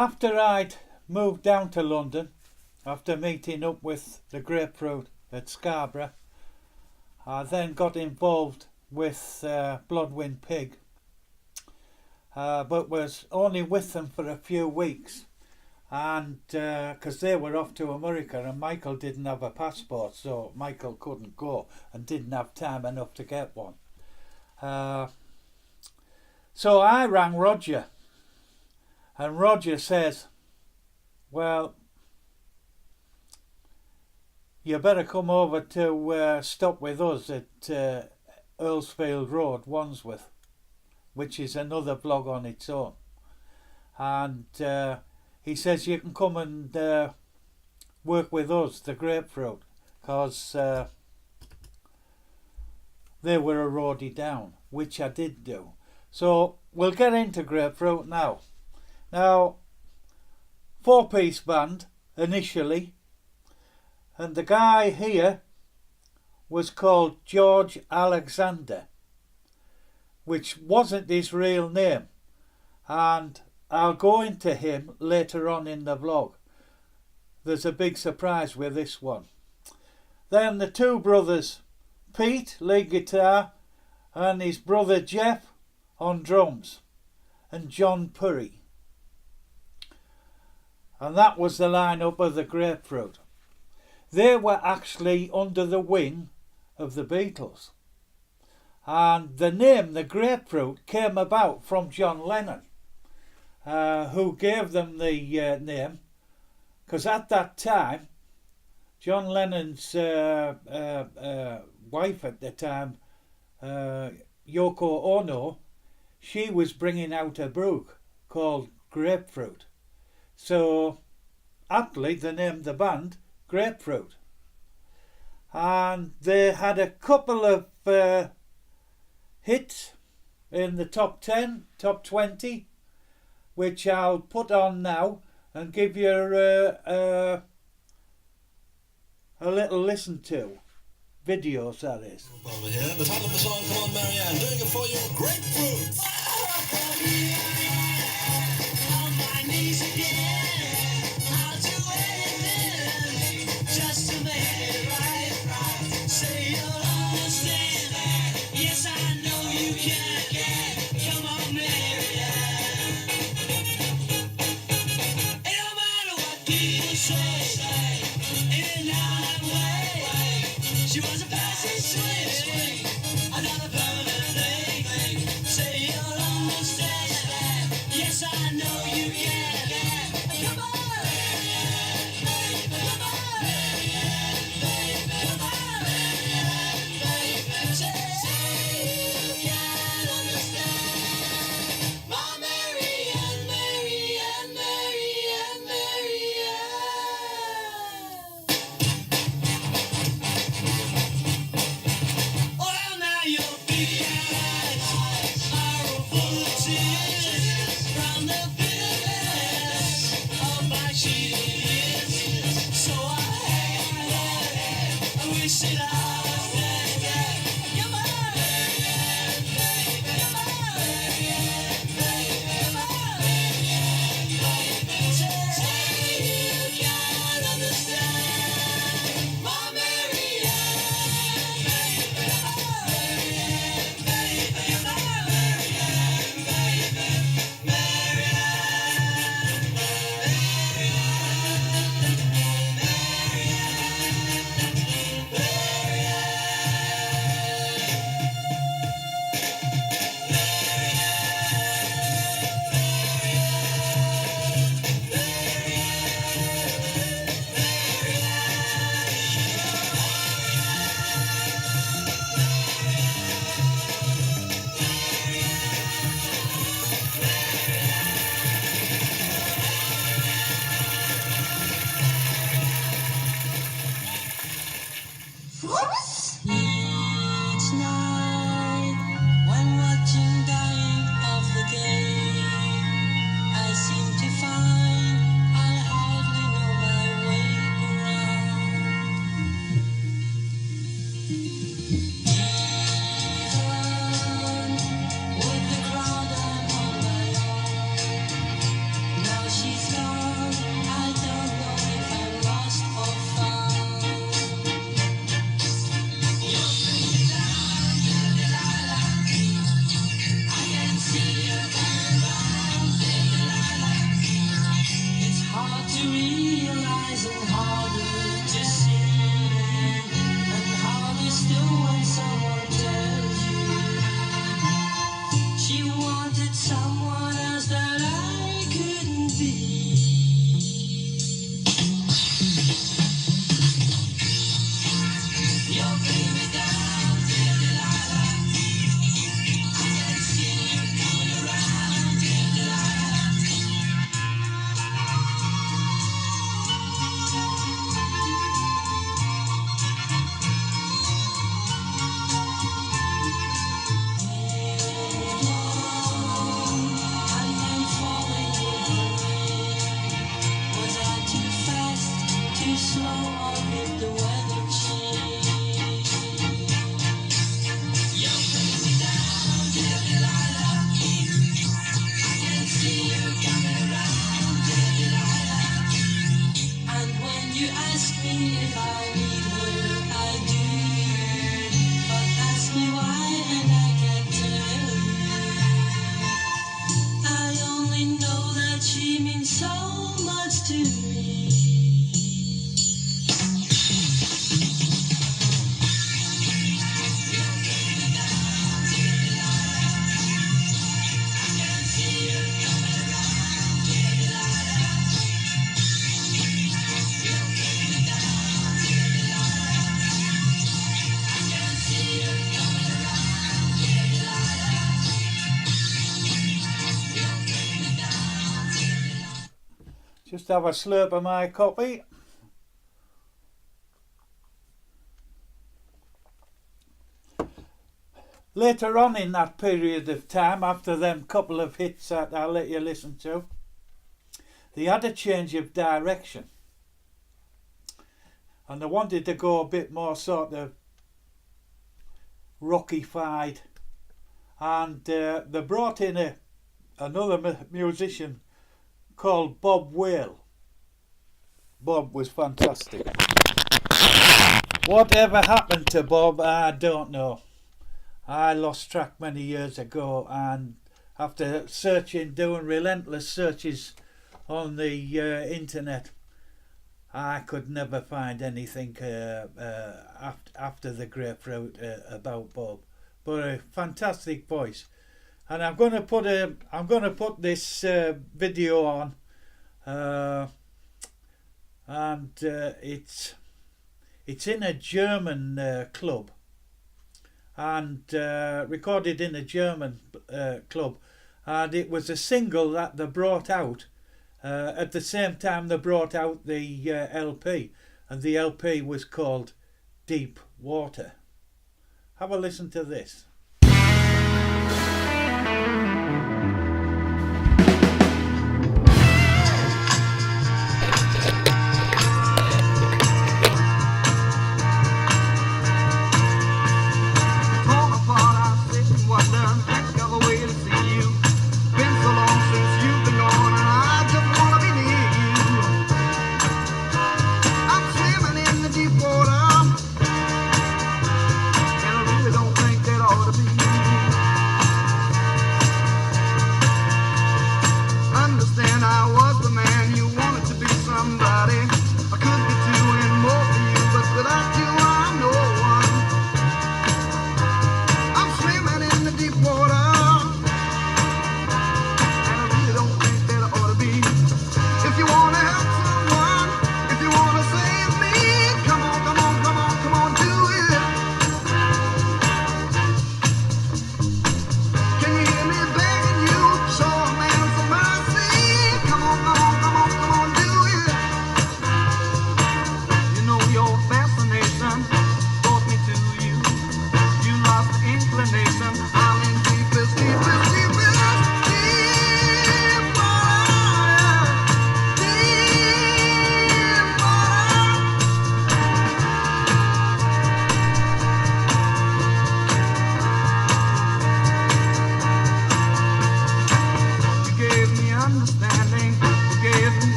After I'd moved down to London, after meeting up with the Grapefruit at Scarborough, I then got involved with Bloodwind Pig, but was only with them for a few weeks, and because they were off to America and Michael didn't have a passport, so Michael couldn't go and didn't have time enough to get one. So I rang Roger, and Roger says, well, you better come over to stop with us at Earlsfield Road, Wandsworth, which is another vlog on its own. And he says you can come and work with us, the Grapefruit, because they were a roadie down, which I did do. So we'll get into Grapefruit now. Now, 4-piece band initially, and the guy here was called George Alexander, which wasn't his real name, and I'll go into him later on in the vlog. There's a big surprise with this one. Then the two brothers, Pete, lead guitar, and his brother Jeff on drums, and John Purry. And that was the lineup of the Grapefruit. They were actually under the wing of the Beatles. And the name, the Grapefruit, came about from John Lennon, who gave them the name, because at that time, John Lennon's wife at the time, Yoko Ono, she was bringing out a book called Grapefruit. So, aptly, they named the band Grapefruit. And they had a couple of hits in the top 10, top 20, which I'll put on now and give you a little listen to. Videos, that is. Over here, the title of the song, come on Marianne, doing it for you, Grapefruit. On my knees again, I'll do anything just to make it right. Say you'll understand, yes I know you can. Come on Marianne. It don't matter what people say, in that way. She was a passing swing, another permanent thing. Say you'll understand, yes I know you can. Come on, come on, come on, say you can understand. My Marianne, Marianne, Marianne, Marianne. Well, now your big eyes are full of tears from the bitterness but she means so much to me. Just have a slurp of my coffee. Later on in that period of time, after them couple of hits that I'll let you listen to, they had a change of direction. And they wanted to go a bit more sort of rockified. And they brought in another musician called Bob Whale. Bob was fantastic. Whatever happened to Bob, I don't know. I lost track many years ago, and after searching, doing relentless searches on the internet, I could never find anything after the Grapefruit about Bob. But a fantastic voice. And I'm going to put this video on, and it's in a German club, and recorded in a German club, and it was a single that they brought out at the same time they brought out the LP, and the LP was called Deep Water. Have a listen to this.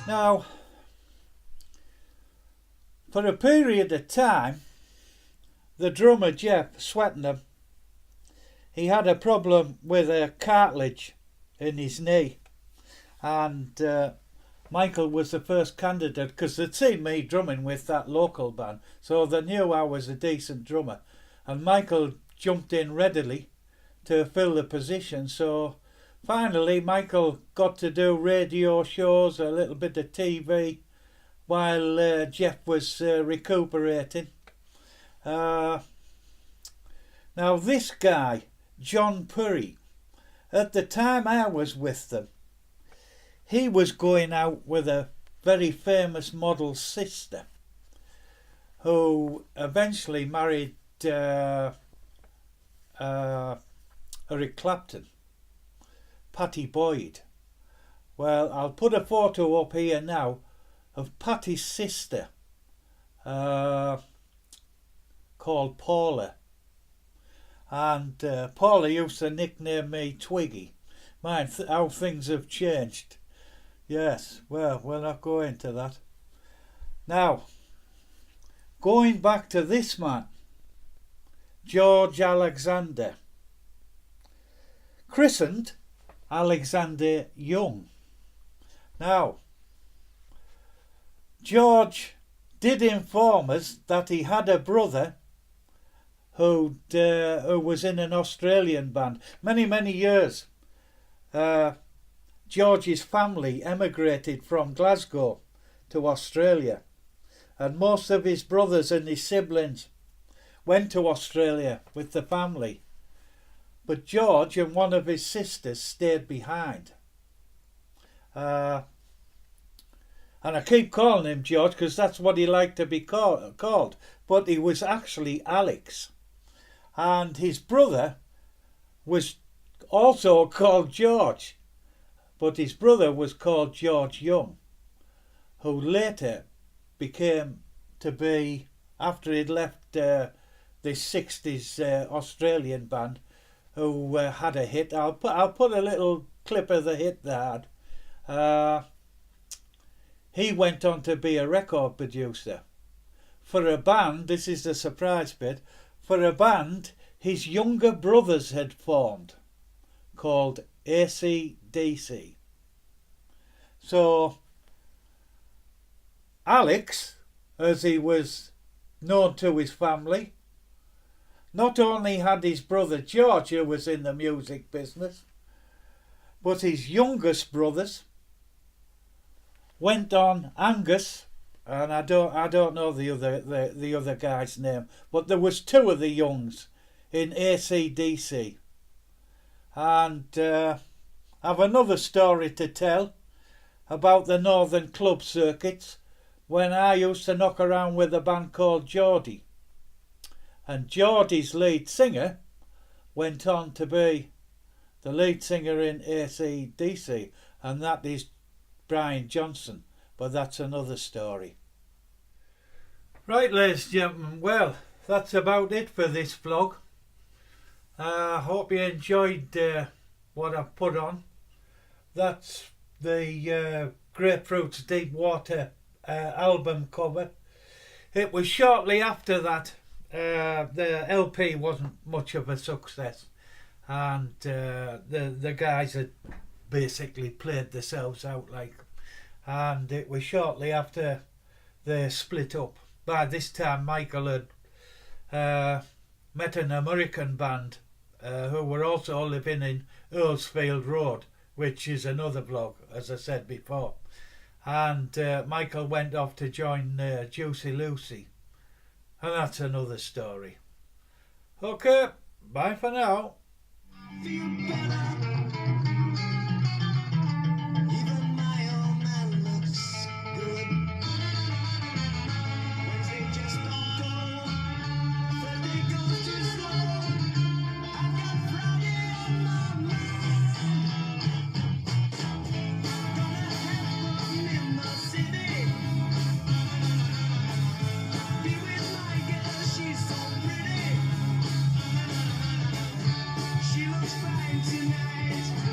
Now, for a period of time, the drummer Jeff Swettenham, he had a problem with a cartilage in his knee, and Michael was the first candidate because they'd seen me drumming with that local band, so they knew I was a decent drummer, and Michael jumped in readily to fill the position. So finally Michael got to do radio shows, a little bit of TV, while Jeff was recuperating. Now this guy, John Purry, at the time I was with them, he was going out with a very famous model's sister, who eventually married Eric Clapton. Patty Boyd. Well, I'll put a photo up here now of Patty's sister, called Paula. And Paula used to nickname me Twiggy. Mind how things have changed. Yes, well, we'll not go into that. Now, going back to this man, George Alexander, christened Alexander Young. Now, George did inform us that he had a brother who was in an Australian band. Many years. George's family emigrated from Glasgow to Australia, and most of his brothers and his siblings went to Australia with the family. But George and one of his sisters stayed behind. And I keep calling him George because that's what he liked to be called. But he was actually Alex. And his brother was also called George. But his brother was called George Young, who later became to be, after he'd left the 60s Australian band, who had a hit. I'll put a little clip of the hit they had. He went on to be a record producer. For a band, this is the surprise bit, for a band his younger brothers had formed, called AC/DC. So, Alex, as he was known to his family, not only had his brother George, who was in the music business, but his youngest brothers went on, Angus, and I don't know the other guy's name, but there was two of the Youngs in AC/DC. And I've another story to tell about the Northern Club circuits when I used to knock around with a band called Geordie. And Geordie's lead singer went on to be the lead singer in AC/DC, and that is Brian Johnson, but that's another story. Right, ladies and gentlemen, well, that's about it for this vlog. I hope you enjoyed what I've put on. That's the Grapefruit's Deep Water album cover. It was shortly after that the LP wasn't much of a success, and the guys had basically played themselves out, like, and it was shortly after they split up. By this time Michael had met an American band who were also living in Earlsfield Road, which is another vlog, as I said before. And Michael went off to join Juicy Lucy, and that's another story. Okay, bye for now. She looks fine tonight.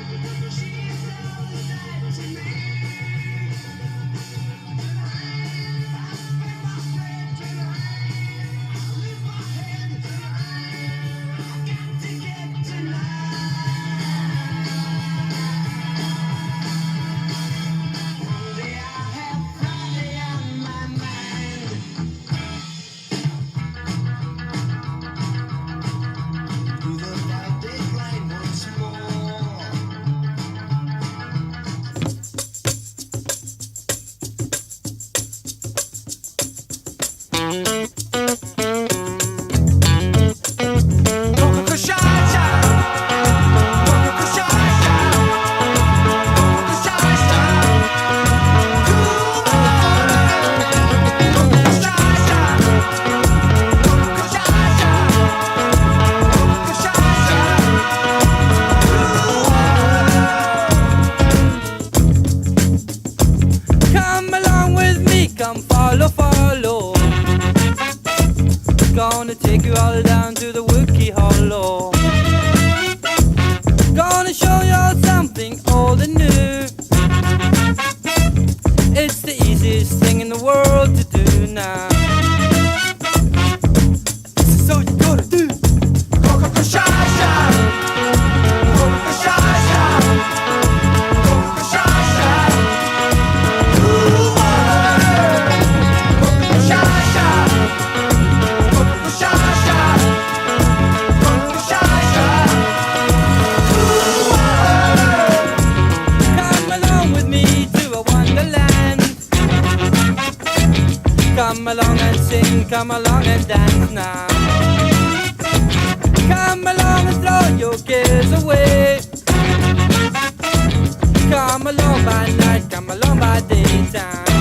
Come along and sing, come along and dance now. Come along and throw your cares away. Come along by night, come along by daytime.